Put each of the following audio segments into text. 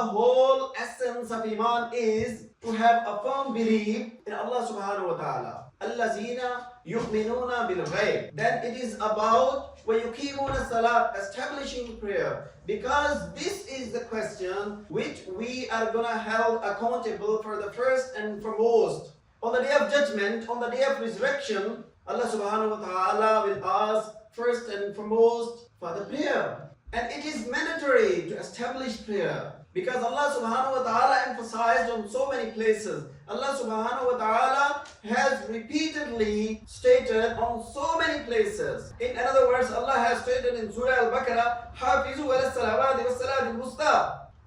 whole essence of Iman is to have a firm belief in Allah subhanahu wa ta'ala. Allazina yu'minuna bil ghayb. Then it is about وَيُقِيمُونَ الصَّلَاةَ, establishing prayer. Because this is the question which we are going to held accountable for the first and foremost. On the day of judgment, on the day of resurrection, Allah subhanahu wa ta'ala will ask first and foremost for the prayer. And it is mandatory to establish prayer. Because Allah subhanahu wa ta'ala emphasized on so many places. Allah subhanahu wa ta'ala has repeatedly stated on so many places. In other words, Allah has stated in Surah Al-Baqarah, حَافِظُوا عَلَى الصَّلَوَاتِ وَالصَّلَاةِ الْوُسْطَى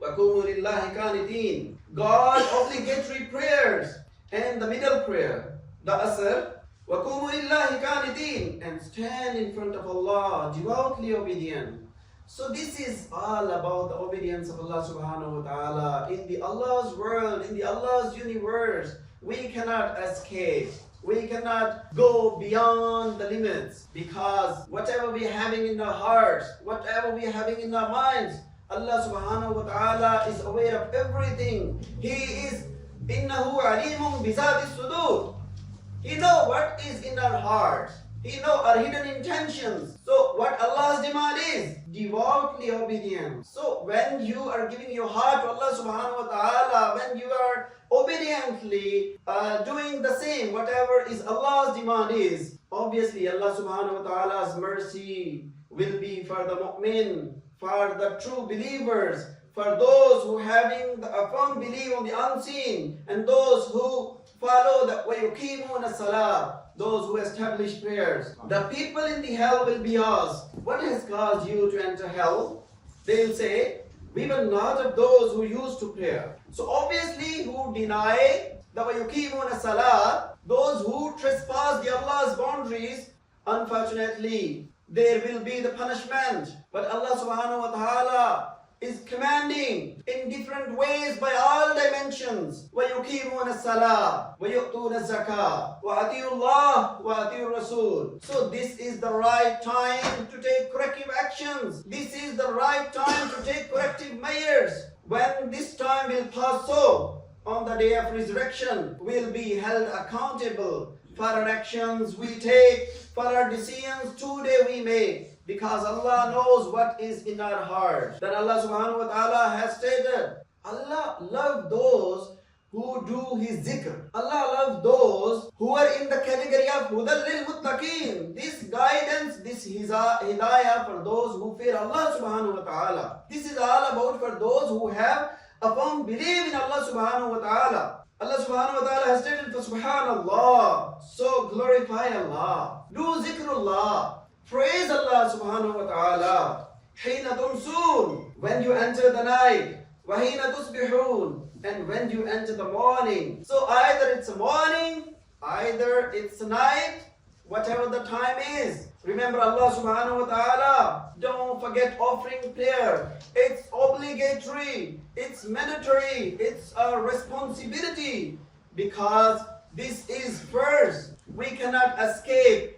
وَقُومُوا لِلَّهِ قَانِتِينَ. God obligatory prayers and the middle prayer, the Asr, وَقُومُوا لِلَّهِ قَانِتِينَ, and stand in front of Allah, devoutly obedient. So this is all about the obedience of Allah subhanahu wa ta'ala. In the Allah's world, in the Allah's universe, we cannot escape. We cannot go beyond the limits, because whatever we are having in our hearts, whatever we are having in our minds, Allah subhanahu wa ta'ala is aware of everything. He is إِنَّهُ عَلِيمٌ بِذَاتِ الصُّدُورِ. He knows what is in our hearts. He knows our hidden intentions. So what Allah's demand is, devoutly obedient. So when you are giving your heart to Allah subhanahu wa ta'ala, when you are obediently doing the same, whatever is Allah's demand is, obviously Allah subhanahu wa ta'ala's mercy will be for the mu'min, for the true believers, for those who having a firm belief on the unseen, and those who follow the وَيُقِيمُونَ الصَّلَاةَ, those who establish prayers. The people in the hell will be asked, what has caused you to enter hell? They will say, we were not of those who used to pray. So obviously who deny the وَيُقِيمُونَ الصَّلَاةَ, those who trespass the Allah's boundaries, unfortunately there will be the punishment. But Allah subhanahu wa ta'ala is commanding in different ways by all dimensions. وَيُقِيمُونَ الصَّلَاةَ وَيُؤْتُونَ الزَّكَاةَ وَأَطِيعُوا اللَّهَ وَأَطِيعُوا الرَّسُولَ. So this is the right time to take corrective actions. This is the right time to take corrective measures. When this time will pass, so on the day of resurrection will be held accountable for our actions we take, for our decisions today we make. Because Allah knows what is in our heart. That Allah subhanahu wa ta'ala has stated, Allah loves those who do His zikr. Allah loves those who are in the category of hudal lil muttaqeen. This guidance, this hidayah for those who fear Allah subhanahu wa ta'ala. This is all about for those who have a firm belief in Allah subhanahu wa ta'ala. Allah subhanahu wa ta'ala has stated, for subhanallah, so glorify Allah. Do zikrullah. Praise Allah subhanahu wa ta'ala. حِينَ تُمْسُونَ, when you enter the night. وَحِينَ تُصْبِحُونَ, and when you enter the morning. So either it's morning, either it's night, whatever the time is. Remember Allah subhanahu wa ta'ala. Don't forget offering prayer. It's obligatory. It's mandatory. It's a responsibility. Because this is first. We cannot escape.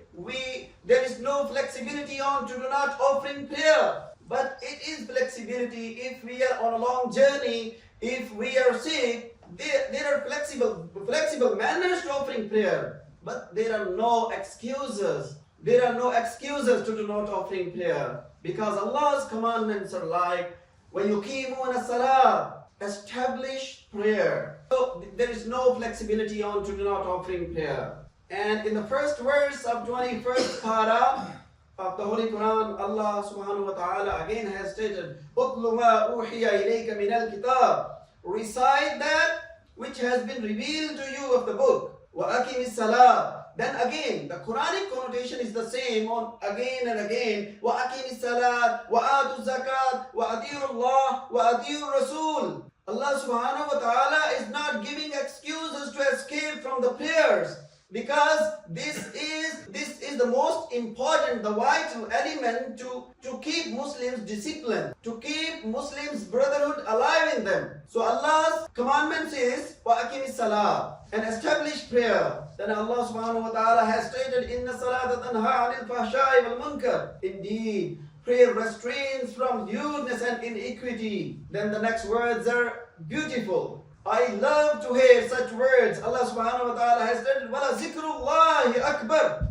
There is no flexibility on to do not offering prayer. But it is flexibility if we are on a long journey, if we are sick, there are flexible manners to offering prayer. But there are no excuses. There are no excuses to do not offering prayer. Because Allah's commandments are like, وَيُقِيمُونَ الصَّلَاةَ, establish prayer. So there is no flexibility on to do not offering prayer. And in the first verse of 21st para of the Holy Quran, Allah subhanahu wa ta'ala again has stated, أُتْلُ مَا أُوحِيَ إِلَيْكَ مِنَ الْكِتَابِ, recite that which has been revealed to you of the book. وَأَقِمِ الصَّلَاةَ, then again, the Quranic connotation is the same on again and again. وَأَقِمِ الصَّلَاةَ وَآتُوا الزَّكَاةَ وَأَطِيعُوا اللَّهَ وَأَطِيعُوا الرَّسُولَ. Allah subhanahu wa ta'ala is not giving excuses to escape from the prayers. Because this is the most important, the vital element to keep Muslims disciplined, to keep Muslims brotherhood alive in them. So Allah's commandments is وَأَقِمِ الصَّلَاةَ, and establish prayer. Then Allah subhanahu wa ta'ala has stated, إِنَّ الصَّلَاةَ تَنْهَى عَنِ الْفَحْشَاءِ وَالْمُنْكَرِ. Indeed, prayer restrains from lewdness and iniquity. Then the next words are beautiful. I love to hear such words. Allah subhanahu wa ta'ala has said, وَلَا ذِكْرُ اللَّهِ أَكْبَرُ.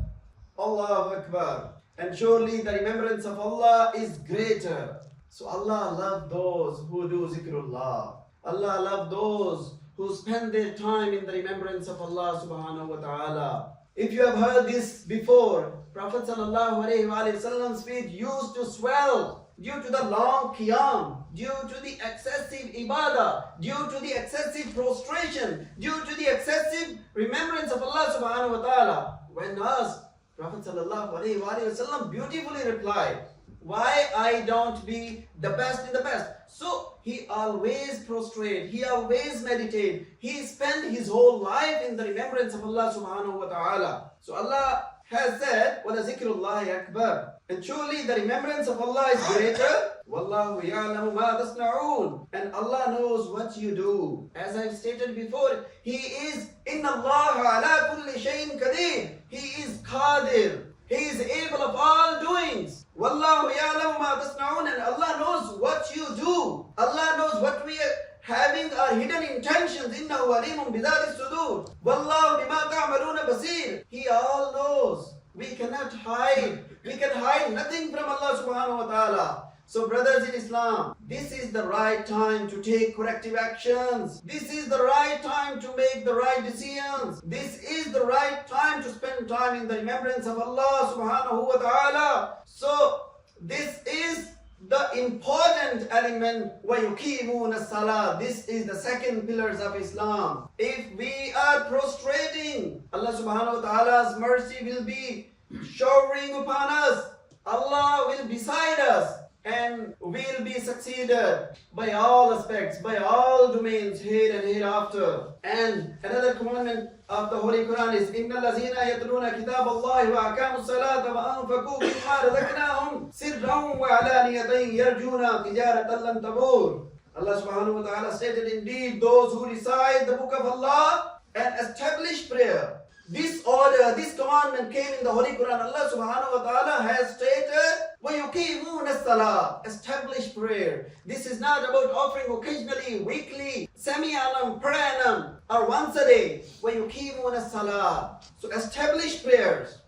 Allahu Akbar. And surely the remembrance of Allah is greater. So Allah loves those who do zikrullah. Allah loves those who spend their time in the remembrance of Allah subhanahu wa ta'ala. If you have heard this before, Prophet sallallahu alayhi wa sallam's feet used to swell due to the long qiyam, due to the excessive ibadah, due to the excessive prostration, due to the excessive remembrance of Allah subhanahu wa ta'ala. When asked, Prophet sallallahu alayhi wa sallam beautifully replied, why I don't be the best in the best? So he always prostrate, he always meditate, he spent his whole life in the remembrance of Allah subhanahu wa ta'ala. So Allah has said, وَلَا ذِكْرُ اللَّهِ أَكْبَرُ. And surely the remembrance of Allah is greater. وَاللَّهُ يَعْلَمُ مَا تَصْنَعُونَ. And Allah knows what you do. As I've stated before, He is إِنَّ اللَّهَ عَلَى كُلِّ شَيْءٍ قَدِيرٌ. He is Qadir. He is able of all doings. وَاللَّهُ يَعْلَمُ مَا تَصْنَعُونَ. And Allah knows what you do. Allah knows what we are having our hidden intentions. إِنَّهُ عَلِيمٌ بِذَاتِ الصُّدُورِ. وَاللَّهُ بِمَا تَعْمَلُونَ بَصِيرٌ. He all knows. We cannot hide. We can hide nothing from Allah subhanahu wa ta'ala. So brothers in Islam, this is the right time to take corrective actions. This is the right time to make the right decisions. This is the right time to spend time in the remembrance of Allah subhanahu wa ta'ala. So this is the important element. وَيُقِيمُونَ الصَّلَاةِ. This is the second pillars of Islam. If we are prostrating, Allah subhanahu wa ta'ala's mercy will be showering upon us. Allah will beside us. And we'll be succeeded by all aspects, by all domains, here and hereafter. And another commandment of the Holy Quran is إِنَّ الَّذِينَ يَتْلُونَ كِتَابَ اللَّهِ وَأَقَامُوا الصَّلَاةَ وَأَنفَقُوا مِمَّا رَزَقْنَاهُمْ سِرًّا وَعَلَانِيَةً يَرْجُونَ تِجَارَةً لَّن تَبُورَ. Allah subhanahu wa ta'ala stated, indeed, those who recite the book of Allah and establish prayer. This order, this commandment came in the Holy Quran. Allah subhanahu wa ta'ala has stated, وَيُقِيمُونَ الصَّلَاةِ. Establish prayer. This is not about offering occasionally, weekly, semi-annum, per annum, or once a day. وَيُقِيمُونَ الصَّلَاةِ. So establish prayers.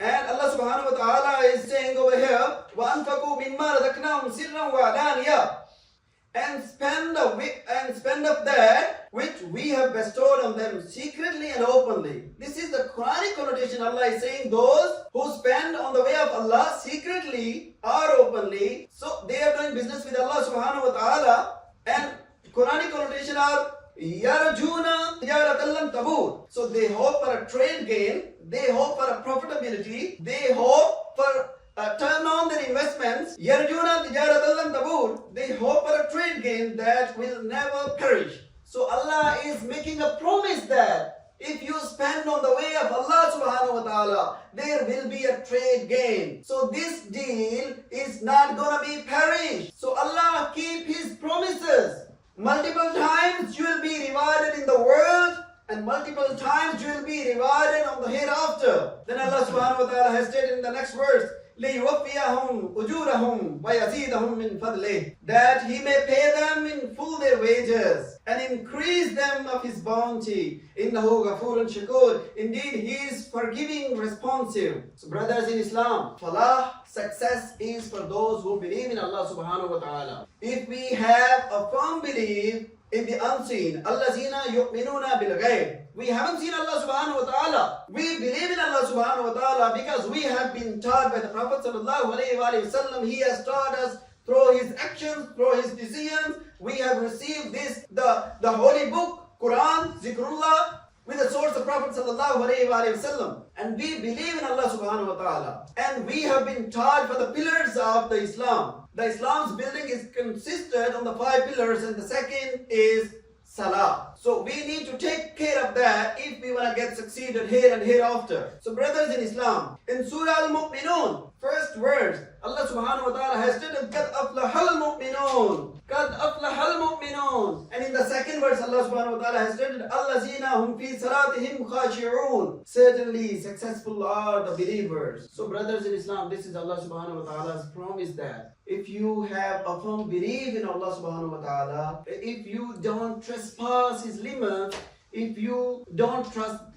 And Allah subhanahu wa ta'ala is saying over here, وَأَنفَقُوا مِمَّا رَزَقْنَاهُمْ سِرًّا وَعَلَانِيَةً. And spend of that which we have bestowed on them secretly and openly. This is the Quranic connotation. Allah is saying those who spend on the way of Allah secretly or openly, so they are doing business with Allah subhanahu wa ta'ala. And Quranic connotation are yarjuna tijaratan lan tabur. So they hope for a trade gain, they hope for a profitability, they hope for turn on their investments. Yarjuna tijaratan lan tabur. They hope for a trade gain that will never perish. So Allah is making a promise that if you spend on the way of Allah subhanahu wa ta'ala, there will be a trade gain. So this deal is not gonna be perished. So Allah keep His promises. Multiple times you will be rewarded in the world, and multiple times you will be rewarded on the hereafter. Then Allah subhanahu wa ta'ala has stated in the next verse, لِيُوَفِّيَهُمْ أُجُورَهُمْ وَيَزِيدَهُم مِّن فَضْلِهِ. That He may pay them in full their wages and increase them of His bounty. إِنَّهُ غَفُورٌ شَكُورٌ. Indeed, He is forgiving, responsive. So brothers in Islam, falah, success is for those who believe in Allah subhanahu wa ta'ala. If we have a firm belief in the unseen, allazina yu'minuna bil ghaib. We haven't seen Allah subhanahu wa ta'ala. We believe in Allah subhanahu wa ta'ala because we have been taught by the Prophet sallallahu alayhi wa sallam. He has taught us through his actions, through his decisions. We have received this, the holy book, Quran, Zikrullah, with the source of Prophet sallallahu alayhi wa sallam. And we believe in Allah subhanahu wa ta'ala. And we have been taught for the pillars of the Islam. The Islam's building is consisted on the 5 pillars, and the second is Salah. So we need to take care of that if we want to get succeeded here and hereafter. So brothers in Islam, in Surah Al-Mu'minun, first verse, Allah subhanahu wa ta'ala has stated, قَدْ أَفْلَحَ الْمُؤْمِنُونَ. قَدْ أَفْلَحَ الْمُؤْمِنُونَ. And And in the second verse, Allah subhanahu wa ta'ala has stated, Allazina hum fi salatihim khashi'un. Certainly successful are the believers. So brothers in Islam, this is Allah subhanahu wa ta'ala's promise that if you have a firm belief in Allah subhanahu wa ta'ala, if you don't trespass His limits, if you don't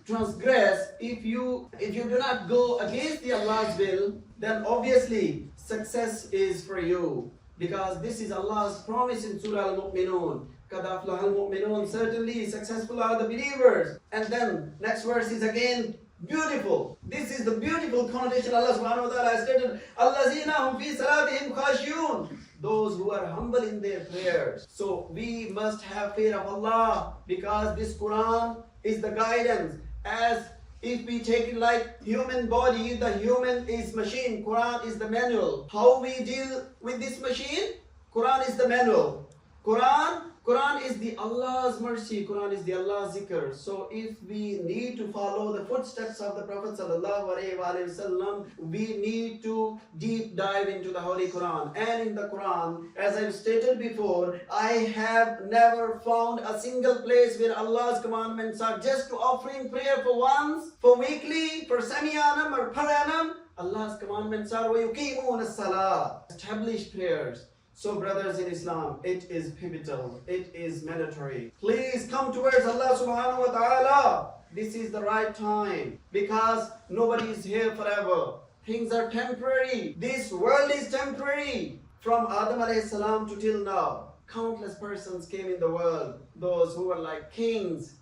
transgress, if you do not go against the Allah's will, then obviously success is for you. Because this is Allah's promise in Surah Al-Mu'minun. Qad aflaha al-mu'minun. Certainly successful are the believers. And then next verse is again beautiful. This is the beautiful connotation Allah subhanahu wa ta'ala has stated. Allazina hum fi salatihim khashiyun. Those who are humble in their prayers. So we must have fear of Allah, because this Quran is the guidance. As if we take it like human body, the human is machine, Quran is the manual. How we deal with this machine? Quran is the manual. Quran is the Allah's mercy, Quran is the Allah's zikr. So if we need to follow the footsteps of the Prophet sallallahu alaihi wasallam, we need to deep dive into the Holy Quran. And in the Quran, as I've stated before, I have never found a single place where Allah's commandments are just to offering prayer for once, for weekly, for semi-annum or per annum. Allah's commandments are وَيُقِيمُونَ الصَّلَاةِ, establish prayers. So brothers in Islam, it is pivotal, it is mandatory. Please come towards Allah subhanahu wa ta'ala. This is the right time, because nobody is here forever. Things are temporary. This world is temporary. From Adam alayhi salam to till now, countless persons came in the world. Those who were like kings,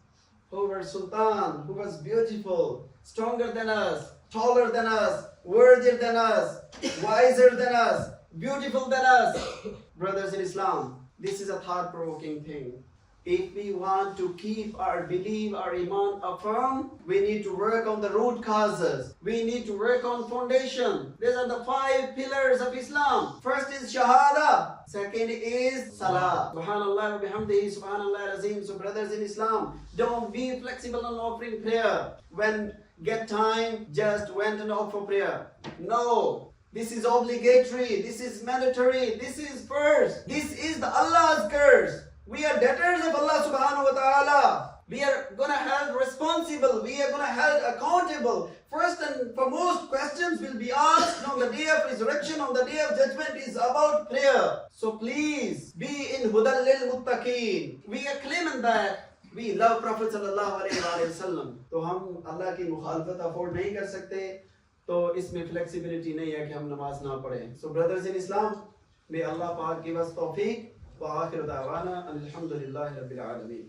who were sultan, who was beautiful, stronger than us, taller than us, worthier than us, wiser than us, beautiful than us. Brothers in Islam, this is a thought-provoking thing. If we want to keep our belief, our iman firm, we need to work on the root causes. We need to work on foundation. These are the 5 pillars of Islam. First is shahada. Second is salah. Subhanallah wa bihamdihi, subhanallah azim. So brothers in Islam, don't be flexible on offering prayer. When get time, just went and offer prayer. No. This is obligatory. This is mandatory. This is first. This is the Allah's curse. We are debtors of Allah subhanahu wa ta'ala. We are going to held responsible. We are going to held accountable. First and foremost, questions will be asked on the day of resurrection, on the day of judgment, is about prayer. So please be in hudal lil muttaqeen. We are claiming that we love Prophet sallallahu alaihi wasallam. तो हम अल्लाह की मुखालफत afford नहीं कर सकते. तो इसमें flexibility नहीं है कि हम नमाज ना पढ़ें. So brothers in Islam, may Allah पाक give us तौफीक. व आखिर दावाना अल्हम्दुलिल्लाहि रब्बिल आलमीन.